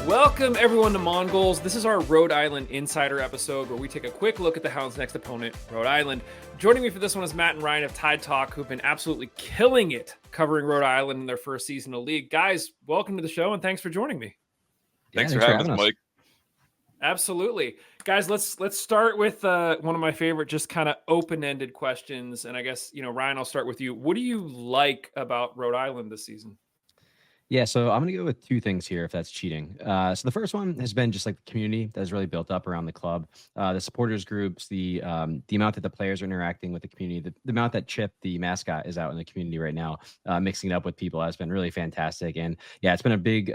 Welcome everyone to Mongols. This is our Rhode Island Insider episode where we take a quick look at the Hounds' next opponent, Rhode Island. Joining me for this one is Matt and Ryan of Tide Talk, who've been absolutely killing it covering Rhode Island in their first season of league. Guys, welcome to the show and thanks for joining me. Thanks for having us, Mike. Absolutely. Guys, let's start with one of my favorite just kind of open-ended questions. And I guess, Ryan, I'll start with you. What do you like about Rhode Island this season? Yeah, so I'm going to go with two things here, if that's cheating. So the first one has been just like the community that has really built up around the club, the supporters groups, the amount that the players are interacting with the community, the amount that Chip, the mascot, is out in the community right now, mixing it up with people has been really fantastic. And yeah, it's been a big,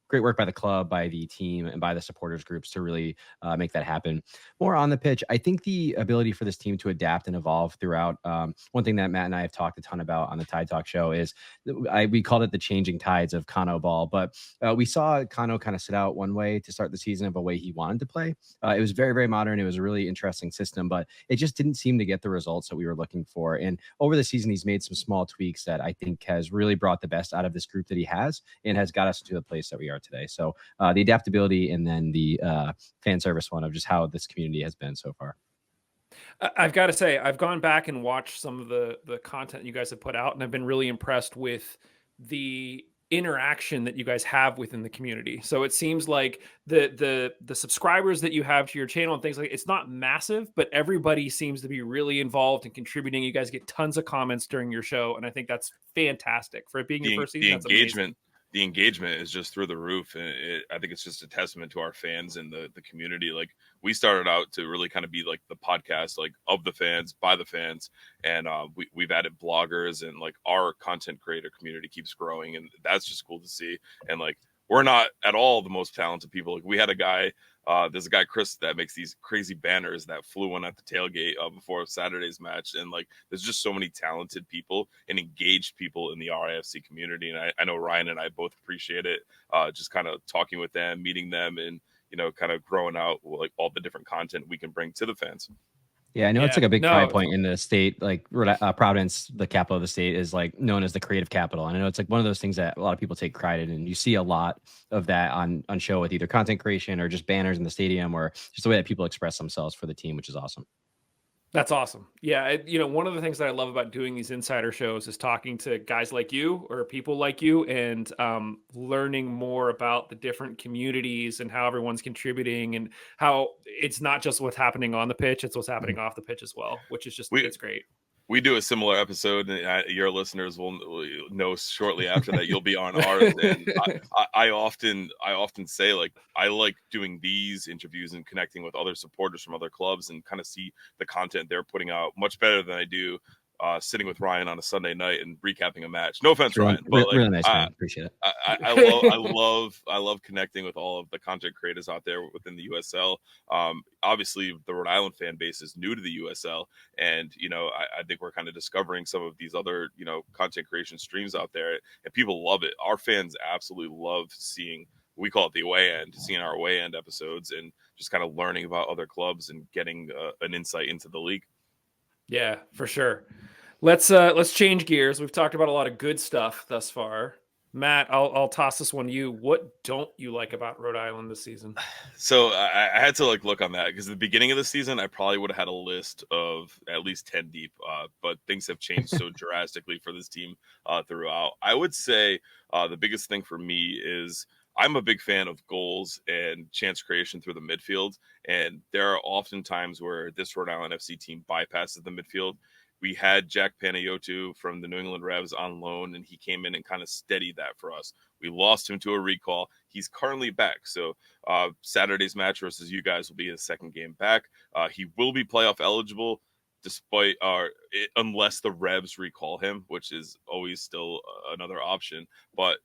great work by the club, by the team, and by the supporters groups to really make that happen. More on the pitch, I think the ability for this team to adapt and evolve throughout. One thing that Matt and I have talked a ton about on the Tide Talk show is we called it the changing tides of Kano ball, but we saw Kano kind of sit out one way to start the season of a way he wanted to play. It was very, very modern. It was a really interesting system, but it just didn't seem to get the results that we were looking for. And over the season, he's made some small tweaks that I think has really brought the best out of this group that he has and has got us to the place that we are today. So the adaptability and then the fan service one of just how this community has been so far. I've got to say, I've gone back and watched some of the content you guys have put out, and I've been really impressed with the interaction that you guys have within the community. So it seems like the subscribers that you have to your channel and things like it's not massive, but everybody seems to be really involved and contributing. You guys get tons of comments during your show, and I think that's fantastic for it being your first season. The engagement is just through the roof. And I think it's just a testament to our fans and the community. Like, we started out to really kind of be like the podcast, like of the fans, by the fans. And we've added bloggers, and like our content creator community keeps growing. And that's just cool to see. And like, we're not at all the most talented people. Like, we had a guy, there's a guy, Chris, that makes these crazy banners that flew one at the tailgate before Saturday's match. And like, there's just so many talented people and engaged people in the RIFC community. And I know Ryan and I both appreciate it. Just kind of talking with them, meeting them, and, kind of growing out like all the different content we can bring to the fans. Yeah, I know it's like a big pride point in the state. Like Providence, the capital of the state, is like known as the creative capital. And I know it's like one of those things that a lot of people take pride in. And you see a lot of that on show with either content creation or just banners in the stadium or just the way that people express themselves for the team, which is awesome. That's awesome. Yeah. One of the things that I love about doing these insider shows is talking to guys like you or people like you and learning more about the different communities and how everyone's contributing and how it's not just what's happening on the pitch, it's what's happening off the pitch as well, which is just, it's great. We do a similar episode, and your listeners will know shortly after that you'll be on ours. And I often say, like, I like doing these interviews and connecting with other supporters from other clubs and kind of see the content they're putting out much better than I do sitting with Ryan on a Sunday night and recapping a match. No offense, really, Ryan, but really nice, man. Appreciate it. I love connecting with all of the content creators out there within the USL. Obviously, the Rhode Island fan base is new to the USL, and I think we're kind of discovering some of these other content creation streams out there, and people love it. Our fans absolutely love seeing. We call it the away end, seeing our away end episodes, and just kind of learning about other clubs and getting an insight into the league. Yeah, for sure. Let's change gears. We've talked about a lot of good stuff thus far. Matt, I'll toss this one to you. What don't you like about Rhode Island this season? So I had to look on that because at the beginning of the season, I probably would have had a list of at least 10 deep, but things have changed so drastically for this team throughout. I would say the biggest thing for me is I'm a big fan of goals and chance creation through the midfield. And there are often times where this Rhode Island FC team bypasses the midfield. We had Jack Panayotou from the New England Revs on loan, and he came in and kind of steadied that for us. We lost him to a recall. He's currently back. So Saturday's match versus you guys will be his second game back. He will be playoff eligible despite unless the Revs recall him, which is always still another option. But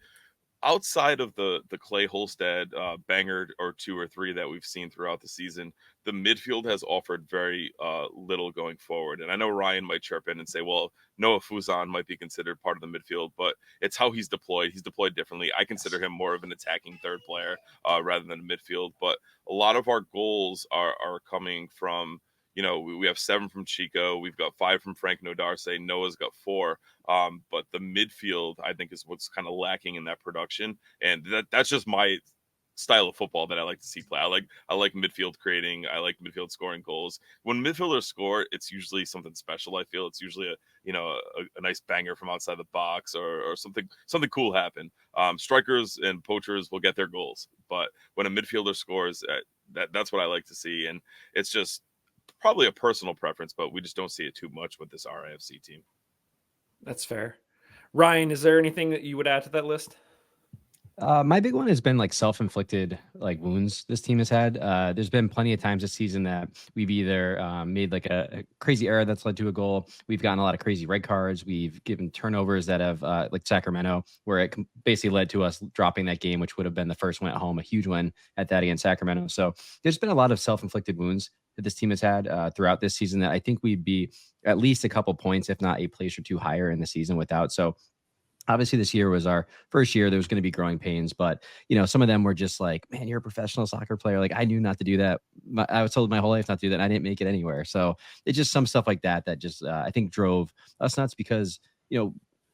outside of the Clay Holstead banger or two or three that we've seen throughout the season, the midfield has offered very little going forward. And I know Ryan might chirp in and say, well, Noah Fuzan might be considered part of the midfield, but it's how he's deployed. He's deployed differently. I consider him more of an attacking third player rather than a midfield. But a lot of our goals are coming from we have 7 from Chico. We've got 5 from Frank Nodarse. Noah's got 4. But the midfield, I think, is what's kind of lacking in that production. And that's just my style of football that I like to see play. I like midfield creating. I like midfield scoring goals. When midfielders score, it's usually something special. I feel it's usually a nice banger from outside the box or something cool happen. Strikers and poachers will get their goals, but when a midfielder scores, that's what I like to see. And it's just probably a personal preference, but we just don't see it too much with this RIFC team. That's fair. Ryan, is there anything that you would add to that list? My big one has been like self-inflicted like wounds this team has had. There's been plenty of times this season that we've either made like a crazy error that's led to a goal. We've gotten a lot of crazy red cards. We've given turnovers that have like Sacramento, where it basically led to us dropping that game, which would have been the first win at home, a huge win at that against Sacramento. So there's been a lot of self-inflicted wounds that this team has had throughout this season that I think we'd be at least a couple points, if not a place or two higher in the season without. So obviously, this year was our first year. There was going to be growing pains, but some of them were just like, "Man, you're a professional soccer player. Like, I knew not to do that. I was told my whole life not to do that. And I didn't make it anywhere." So it's just some stuff like that just I think drove us nuts because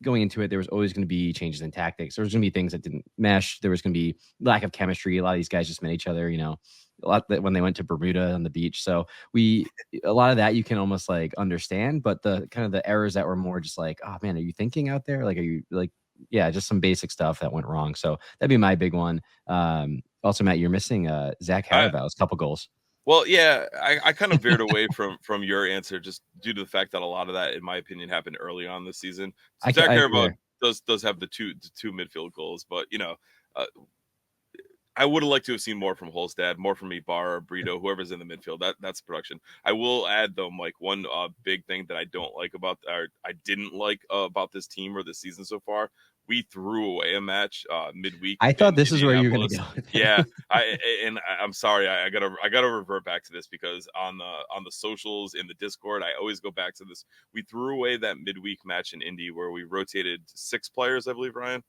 going into it, there was always going to be changes in tactics. There was going to be things that didn't mesh. There was going to be lack of chemistry. A lot of these guys just met each other. A lot that when they went to Bermuda on the beach. So a lot of that you can almost like understand, but the kind of the errors that were more just like, oh man, are you thinking out there? Like, are you like, yeah, just some basic stuff that went wrong. So that'd be my big one. Also, Matt, you're missing Zach Harabal's couple goals. Well, yeah, I kind of veered away from your answer just due to the fact that a lot of that, in my opinion, happened early on this season. So Zach Harabal does have the two midfield goals, but I would have liked to have seen more from Holstad, more from Ibarra, Brito, whoever's in the midfield. That's production. I will add though, Mike, one big thing that I don't like about, or I didn't like about this team or this season so far. We threw away a match midweek. I thought this is where you're going to go. Yeah, I'm sorry. I gotta revert back to this because on the socials in the Discord, I always go back to this. We threw away that midweek match in Indy where we rotated 6 players, I believe, Ryan.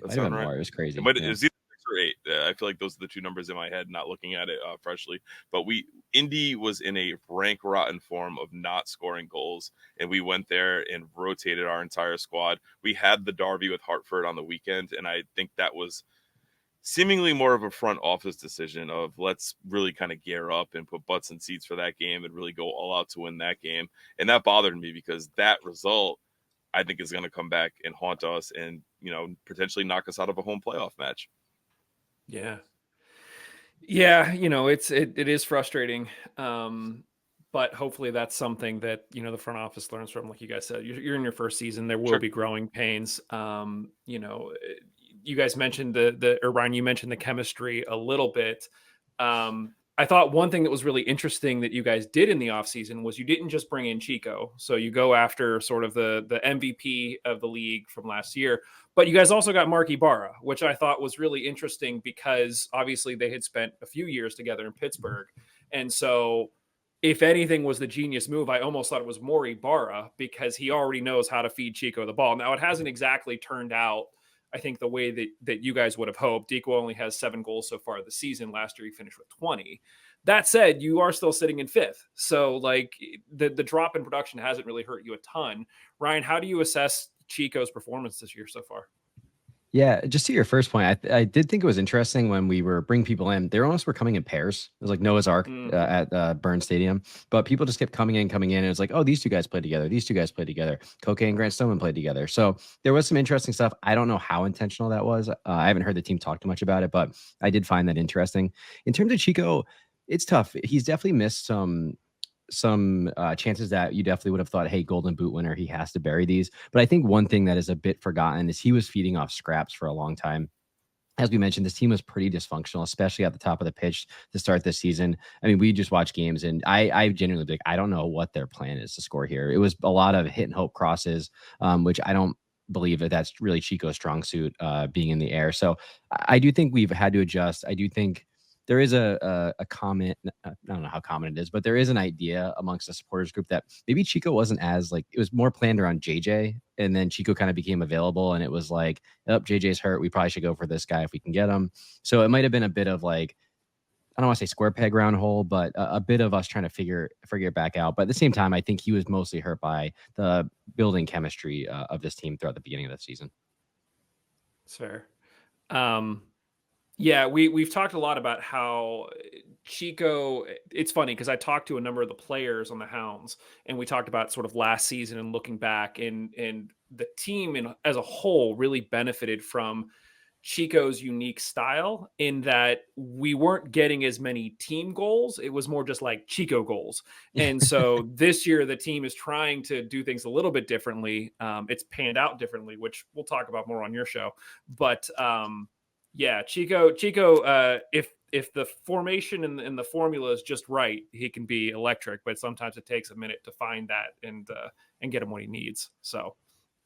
That's right. More. It was crazy. It was either 6 or 8. I feel like those are the 2 numbers in my head, not looking at it freshly. But Indy was in a rank rotten form of not scoring goals, and we went there and rotated our entire squad. We had the derby with Hartford on the weekend, and I think that was seemingly more of a front office decision of let's really kind of gear up and put butts in seats for that game and really go all out to win that game. And that bothered me because that result, I think, is going to come back and haunt us and, potentially knock us out of a home playoff match. Yeah. It is frustrating. But hopefully that's something that, the front office learns from. Like you guys said, you're in your first season. There will be growing pains. You guys mentioned or Ryan, you mentioned the chemistry a little bit. I thought one thing that was really interesting that you guys did in the offseason was you didn't just bring in Chico. So you go after sort of the MVP of the league from last year, but you guys also got Mark Ibarra, which I thought was really interesting because obviously they had spent a few years together in Pittsburgh. And so if anything was the genius move, I almost thought it was more Ibarra because he already knows how to feed Chico the ball. Now it hasn't exactly turned out, I think, the way that you guys would have hoped. Deco only has 7 goals so far this season. Last year, he finished with 20. That said, you are still sitting in 5th. So, like, the drop in production hasn't really hurt you a ton. Ryan, how do you assess Chico's performance this year so far? Yeah, just to your first point, I did think it was interesting when we were bringing people in. They almost were coming in pairs. It was like Noah's Ark at Burns Stadium. But people just kept coming in. And it was like, oh, these 2 guys played together. These 2 guys played together. Koke and Grant Stoneman played together. So there was some interesting stuff. I don't know how intentional that was. I haven't heard the team talk too much about it, but I did find that interesting. In terms of Chico, it's tough. He's definitely missed some chances that you definitely would have thought, hey, Golden Boot winner, he has to bury these. But I think one thing that is a bit forgotten is he was feeding off scraps for a long time. As we mentioned, this team was pretty dysfunctional, especially at the top of the pitch to start this season. I mean, we just watched games and I genuinely I don't know what their plan is to score here. It was a lot of hit and hope crosses, which I don't believe that's really Chico's strong suit, being in the air. So I do think we've had to adjust. I do think there is a comment, I don't know how common it is, but there is an idea amongst the supporters group that maybe Chico wasn't as it was more planned around JJ, and then Chico kind of became available, and it was like, oh, JJ's hurt. We probably should go for this guy if we can get him. So it might have been a bit of like, I don't want to say square peg round hole, but a bit of us trying to figure it back out. But at the same time, I think he was mostly hurt by the building chemistry of this team throughout the beginning of the season. It's fair. Yeah, we've talked a lot about how Chico. It's funny because I talked to a number of the players on the Hounds, and we talked about sort of last season and looking back, and the team as a whole really benefited from Chico's unique style in that we weren't getting as many team goals. It was more just like Chico goals. And so this year, the team is trying to do things a little bit differently. It's panned out differently, which we'll talk about more on your show. But yeah, Chico, if the formation and the formula is just right, he can be electric. But sometimes it takes a minute to find that and get him what he needs. So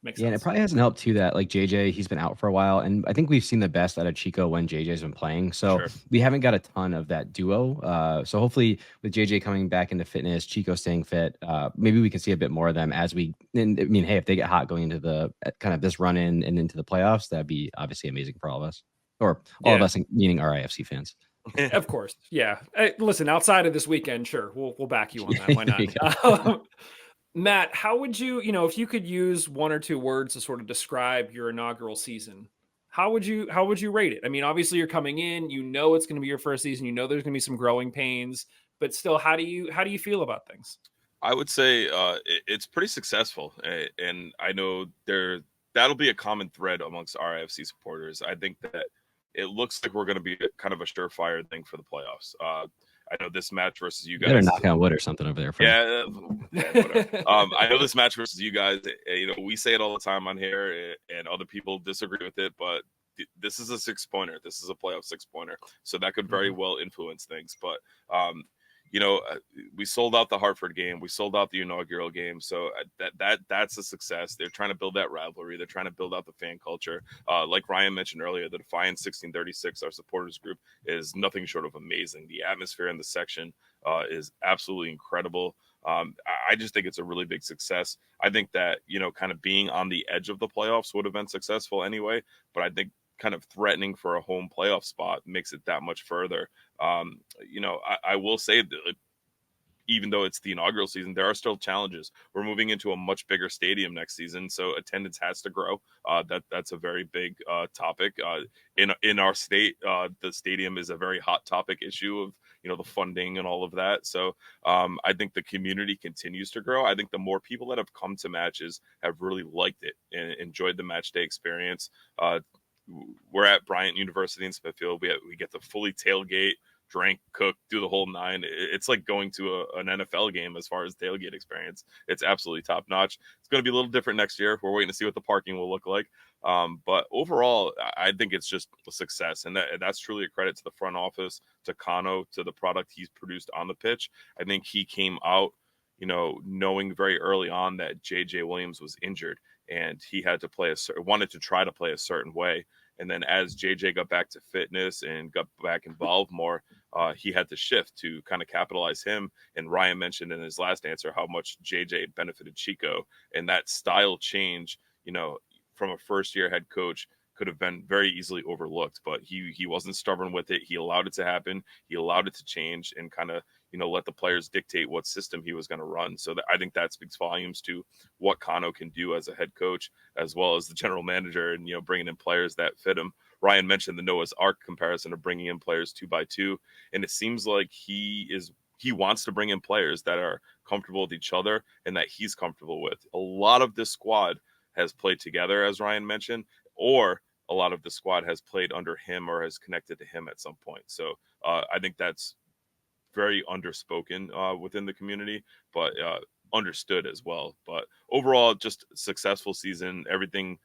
makes sense. And it probably hasn't helped too that like JJ, he's been out for a while, and I think we've seen the best out of Chico when JJ's been playing. So we haven't got a ton of that duo. So hopefully with JJ coming back into fitness, Chico staying fit, maybe we can see a bit more of them as we. And I mean, hey, if they get hot going into the kind of this run in and into the playoffs, that'd be obviously amazing for all of us, or all of us, meaning our IFC fans. Of course, yeah. Listen, outside of this weekend, sure, we'll back you on that. Why not? Matt, how would you, if you could use one or two words to sort of describe your inaugural season, how would you rate it? I mean, obviously you're coming in, it's going to be your first season, there's going to be some growing pains, but still, how do you feel about things? I would say it's pretty successful, and I know that'll be a common thread amongst our AFC supporters. I think that it looks like we're going to be kind of a surefire thing for the playoffs. I know this match versus you guys. Better knock on wood or something over there. Yeah, whatever. I know this match versus you guys. We say it all the time on here, and other people disagree with it. But this is a 6-pointer. This is a playoff 6-pointer, so that could very well influence things. But we sold out the Hartford game. We sold out the inaugural game. So that's a success. They're trying to build that rivalry. They're trying to build out the fan culture. Like Ryan mentioned earlier, the Defiant 1636, our supporters group, is nothing short of amazing. The atmosphere in the section is absolutely incredible. I just think it's a really big success. I think that, kind of being on the edge of the playoffs would have been successful anyway. But I think kind of threatening for a home playoff spot makes it that much further. I will say that even though it's the inaugural season, there are still challenges. We're moving into a much bigger stadium next season, so attendance has to grow. That's a very big topic. In our state, the stadium is a very hot topic issue of the funding and all of that. So I think the community continues to grow. I think the more people that have come to matches have really liked it and enjoyed the match day experience. We're at Bryant University in Smithfield. We get to fully tailgate, drink, cook, do the whole nine. It's like going to an NFL game as far as tailgate experience. It's absolutely top notch. It's going to be a little different next year. We're waiting to see what the parking will look like. But overall, I think it's just a success. And that's truly a credit to the front office, to Kano, to the product he's produced on the pitch. I think he came out, knowing very early on that JJ Williams was injured and he had to wanted to try to play a certain way. And then as JJ got back to fitness and got back involved more, he had to shift to kind of capitalize him. And Ryan mentioned in his last answer how much JJ benefited Chico. And that style change, from a first-year head coach could have been very easily overlooked. But he wasn't stubborn with it. He allowed it to happen. He allowed it to change and kind of, let the players dictate what system he was going to run. So I think that speaks volumes to what Kano can do as a head coach, as well as the general manager and, bringing in players that fit him. Ryan mentioned the Noah's Ark comparison of bringing in players 2 by 2. And it seems like he wants to bring in players that are comfortable with each other and that he's comfortable with. A lot of this squad has played together, as Ryan mentioned, or a lot of the squad has played under him or has connected to him at some point. So I think that's very underspoken within the community, but understood as well. But overall, just successful season. Everything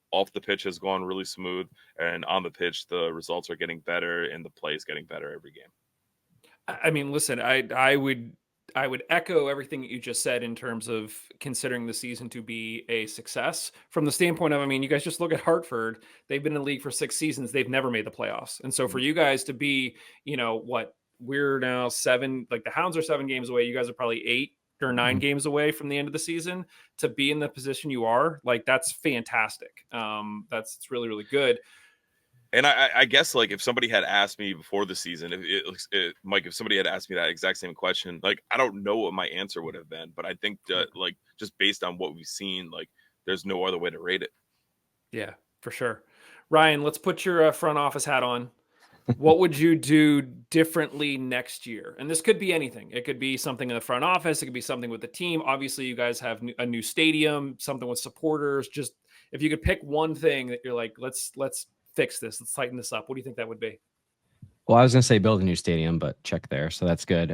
off the pitch has gone really smooth, and on the pitch, the results are getting better and the play is getting better every game. I mean, listen, I would echo everything that you just said in terms of considering the season to be a success from the standpoint of, you guys just look at Hartford. They've been in the league for 6 seasons. They've never made the playoffs. And so for you guys to be, we're now 7, like the Hounds are 7 games away. You guys are probably 8 or 9 games away from the end of the season. To be in the position you are, like, that's fantastic. That's really, really good. And I guess like if somebody had asked me before the season, Mike, if somebody had asked me that exact same question, like I don't know what my answer would have been, but I think that like just based on what we've seen, like there's no other way to rate it. Yeah, for sure. Ryan, let's put your front office hat on. What would you do differently next year? And this could be anything. It could be something in the front office. It could be something with the team. Obviously, you guys have a new stadium, something with supporters. Just if you could pick one thing that you're like, let's fix this, let's tighten this up. What do you think that would be? Well, I was going to say build a new stadium, but check there. So that's good.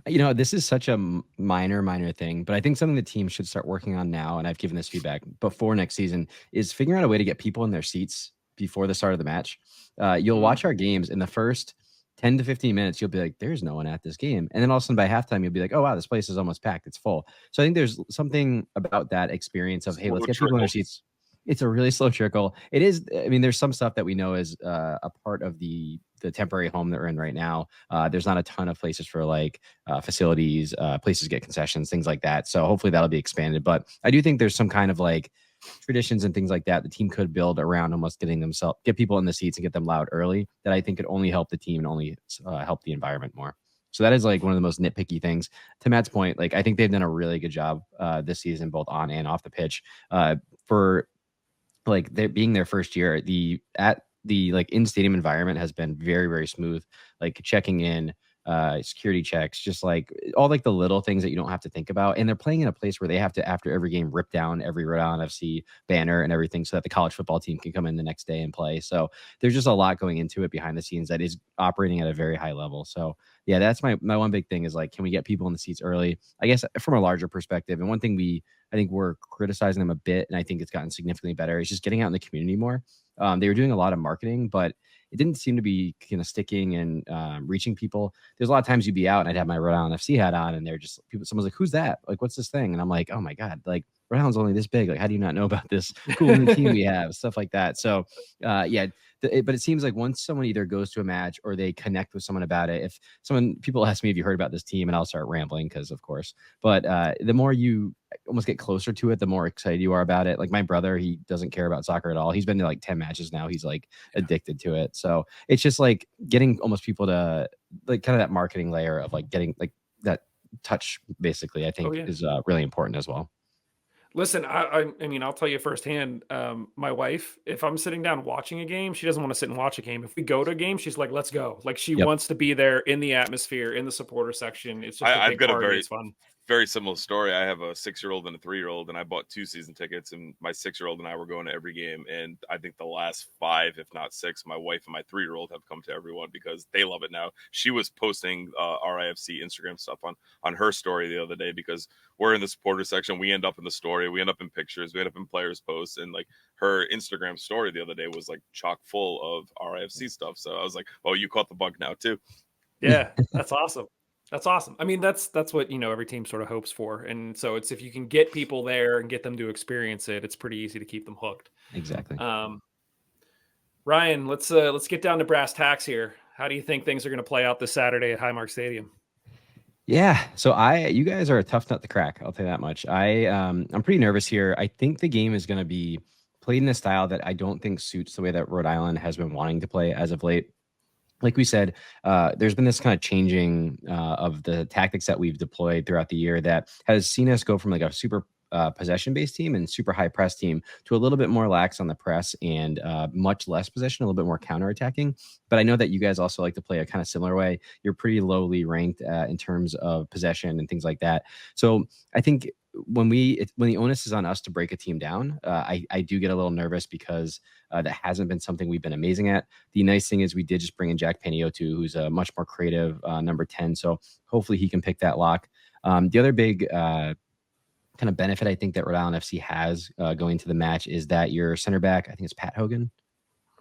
This is such a minor thing, but I think something the team should start working on now, and I've given this feedback before next season, is figuring out a way to get people in their seats before the start of the match. You'll watch our games in the first 10 to 15 minutes. You'll be like, there's no one at this game. And then all of a sudden by halftime, you'll be like, oh, wow, this place is almost packed. It's full. So I think there's something about that experience of, hey, let's get people in their seats. It's a really slow trickle. It is. I mean, there's some stuff that we know is a part of the temporary home that we're in right now. There's not a ton of places for like facilities, places to get concessions, things like that. So hopefully that'll be expanded. But I do think there's some kind of like traditions and things like that the team could build around almost get people in the seats and get them loud early, that I think could only help the team and only help the environment more. So that is like one of the most nitpicky things. To Matt's point, like I think they've done a really good job this season, both on and off the pitch, for like they being their first year. The like in stadium environment has been very, very smooth, like checking in, security checks, just like all like the little things that you don't have to think about. And they're playing in a place where they have to, after every game, rip down every Rhode Island FC banner and everything so that the college football team can come in the next day and play. So there's just a lot going into it behind the scenes that is operating at a very high level. So yeah, that's my one big thing is like, can we get people in the seats early? I guess from a larger perspective. And one thing I think we're criticizing them a bit, and I think it's gotten significantly better, is just getting out in the community more. They were doing a lot of marketing, but it didn't seem to be kind of sticking and reaching people. There's a lot of times you'd be out and I'd have my Rhode Island FC hat on, and they're just someone's like, "Who's that? Like, what's this thing?" And I'm like, "Oh my god, like Rhode Island's only this big. Like, how do you not know about this cool new team we have?" Stuff like that. So, but it seems like once someone either goes to a match or they connect with someone about it, if people ask me, "Have you heard about this team?" and I'll start rambling because, of course. But the more you almost get closer to it, the more excited you are about it. Like my brother, he doesn't care about soccer at all. He's been to like 10 matches now. He's like addicted to it. So it's just like getting almost people to like kind of that marketing layer of like getting like that touch, basically, I think is really important as well. Listen, I mean, I'll tell you firsthand, my wife, if I'm sitting down watching a game, she doesn't want to sit and watch a game. If we go to a game, she's like, let's go. Like she wants to be there in the atmosphere, in the supporter section. It's just I've got party. It's fun. Very similar story. I have a 6-year-old and a 3-year-old, and I bought 2 season tickets, and my 6-year-old and I were going to every game. And I think the last 5, if not 6, my wife and my 3-year-old have come to everyone because they love it now. She was posting RIFC Instagram stuff on her story the other day because we're in the supporter section. We end up in the story. We end up in pictures. We end up in players' posts. And like her Instagram story the other day was like chock full of RIFC stuff. So I was like, oh, you caught the bug now too. Yeah, that's awesome. That's awesome. I mean, that's what, every team sort of hopes for. And so it's, if you can get people there and get them to experience it, it's pretty easy to keep them hooked. Exactly. Ryan, let's get down to brass tacks here. How do you think things are going to play out this Saturday at Highmark Stadium? Yeah. So you guys are a tough nut to crack. I'll tell you that much. I'm pretty nervous here. I think the game is going to be played in a style that I don't think suits the way that Rhode Island has been wanting to play as of late. Like we said, there's been this kind of changing of the tactics that we've deployed throughout the year that has seen us go from like a super possession-based team and super high press team to a little bit more lax on the press and much less possession, a little bit more counterattacking. But I know that you guys also like to play a kind of similar way. You're pretty lowly ranked in terms of possession and things like that. So I think when the onus is on us to break a team down, I do get a little nervous because that hasn't been something we've been amazing at. The nice thing is we did just bring in Jack Paniotu, who's a much more creative number 10. So hopefully he can pick that lock. The other big kind of benefit I think that Rhode Island FC has going to the match is that your center back, I think it's Pat Hogan.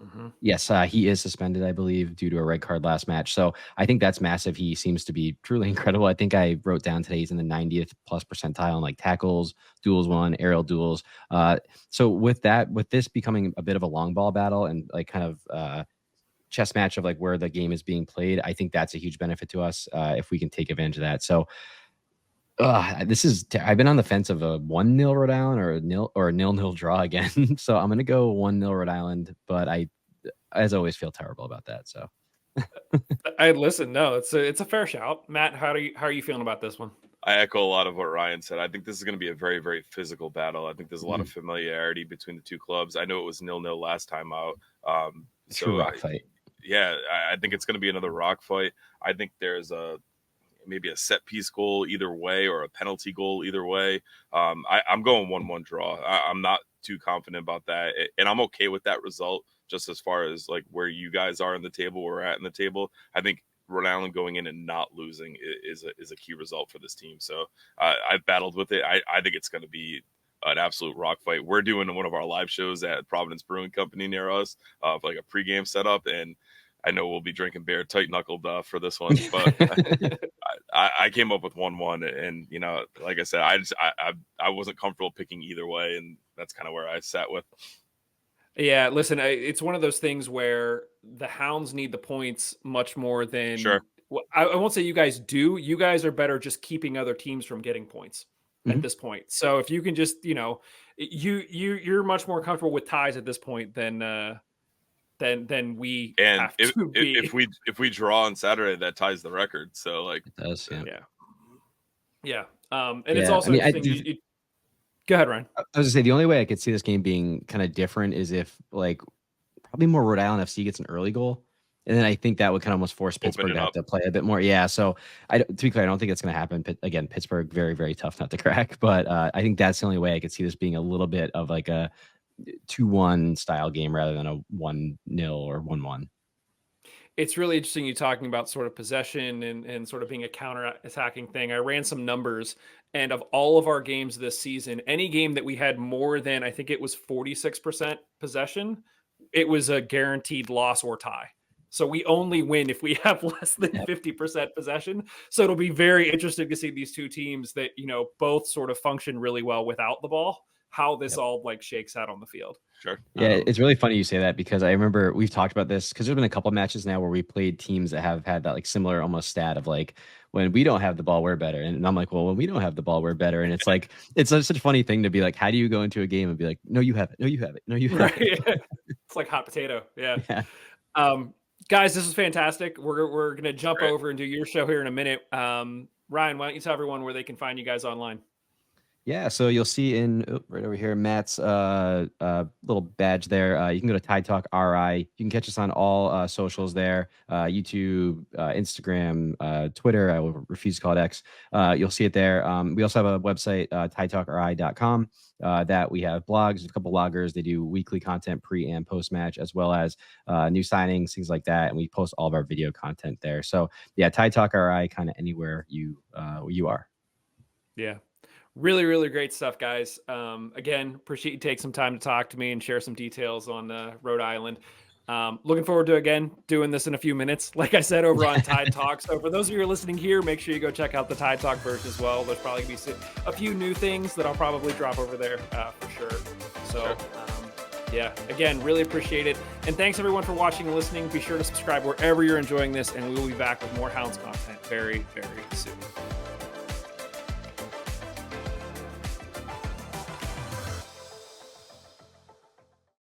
Mm-hmm. Yes, he is suspended, I believe, due to a red card last match. So I think that's massive. He seems to be truly incredible. I think I wrote down today he's in the 90th plus percentile in like tackles, duels won, aerial duels. So with this becoming a bit of a long ball battle and like kind of chess match of like where the game is being played, I think that's a huge benefit to us if we can take advantage of that. So I've been on the fence of a 1-0 Rhode Island or a 0-0 draw again. So I'm going to go 1-0 Rhode Island, but I as always, feel terrible about that. So I listen. No, it's a fair shout. Matt, how are you feeling about this one? I echo a lot of what Ryan said. I think this is going to be a very, very physical battle. I think there's a lot of familiarity between the two clubs. I know it was 0-0 last time out. True rock fight. Yeah, I think it's going to be another rock fight. I think there's maybe a set piece goal either way or a penalty goal either way. I'm going 1-1 draw. I'm not too confident about that, and I'm okay with that result. Just as far as like where you guys are in the table, where we're at in the table, I think Rhode Island going in and not losing is a key result for this team. So I've battled with it. I think it's going to be an absolute rock fight. We're doing one of our live shows at Providence Brewing Company near us, like a pregame setup, and I know we'll be drinking beer tight knuckled for this one. But I came up with 1-1, and like I said, I wasn't comfortable picking either way, and that's kind of where I sat with. Yeah, listen, it's one of those things where the Hounds need the points much more than. Sure. I won't say you guys do. You guys are better just keeping other teams from getting points at this point. So if you can just, you're much more comfortable with ties at this point than we and have to be. If we draw on Saturday, that ties the record. So like, it does, yeah. And it's also interesting. Go ahead, Ryan. I was gonna say the only way I could see this game being kind of different is if like probably more Rhode Island FC gets an early goal, and then I think that would kind of almost force Pittsburgh to have to play a bit more. Yeah, so to be clear, I don't think it's going to happen. Again, Pittsburgh very, very tough nut to crack, but I think that's the only way I could see this being a little bit of like a 2-1 style game rather than a 1-0 or 1-1. It's really interesting you talking about sort of possession and sort of being a counter-attacking thing. I ran some numbers, and of all of our games this season, any game that we had more than, I think it was 46% possession, it was a guaranteed loss or tie. So we only win if we have less than 50% possession. So it'll be very interesting to see these two teams that, both sort of function really well without the ball, how this all like shakes out on the field. Sure. Yeah, it's really funny you say that because I remember we've talked about this because there's been a couple of matches now where we played teams that have had that like similar almost stat of like when we don't have the ball, we're better. And I'm like, well, when we don't have the ball, we're better. And it's like, it's such a funny thing to be like, how do you go into a game and be like, no, you have it. No, you have it. No, you have it. It's like hot potato. Yeah. Guys, this is fantastic. We're going to jump over and do your show here in a minute. Ryan, why don't you tell everyone where they can find you guys online? Yeah, so you'll see right over here, Matt's little badge there. You can go to Tide Talk RI. You can catch us on all socials there, YouTube, Instagram, Twitter. I will refuse to call it X. You'll see it there. We also have a website, tidetalkri.com, that we have blogs, a couple bloggers. They do weekly content pre and post match, as well as new signings, things like that. And we post all of our video content there. So yeah, Tide Talk RI, kind of anywhere you are. Yeah. Really, really great stuff, guys. Again, appreciate you take some time to talk to me and share some details on Rhode Island. Looking forward to, again, doing this in a few minutes. Like I said, over on Tide Talk. So for those of you who are listening here, make sure you go check out the Tide Talk version as well. There's probably going to be a few new things that I'll probably drop over there for sure. So, yeah, again, really appreciate it. And thanks, everyone, for watching and listening. Be sure to subscribe wherever you're enjoying this, and we will be back with more Hounds content very, very soon.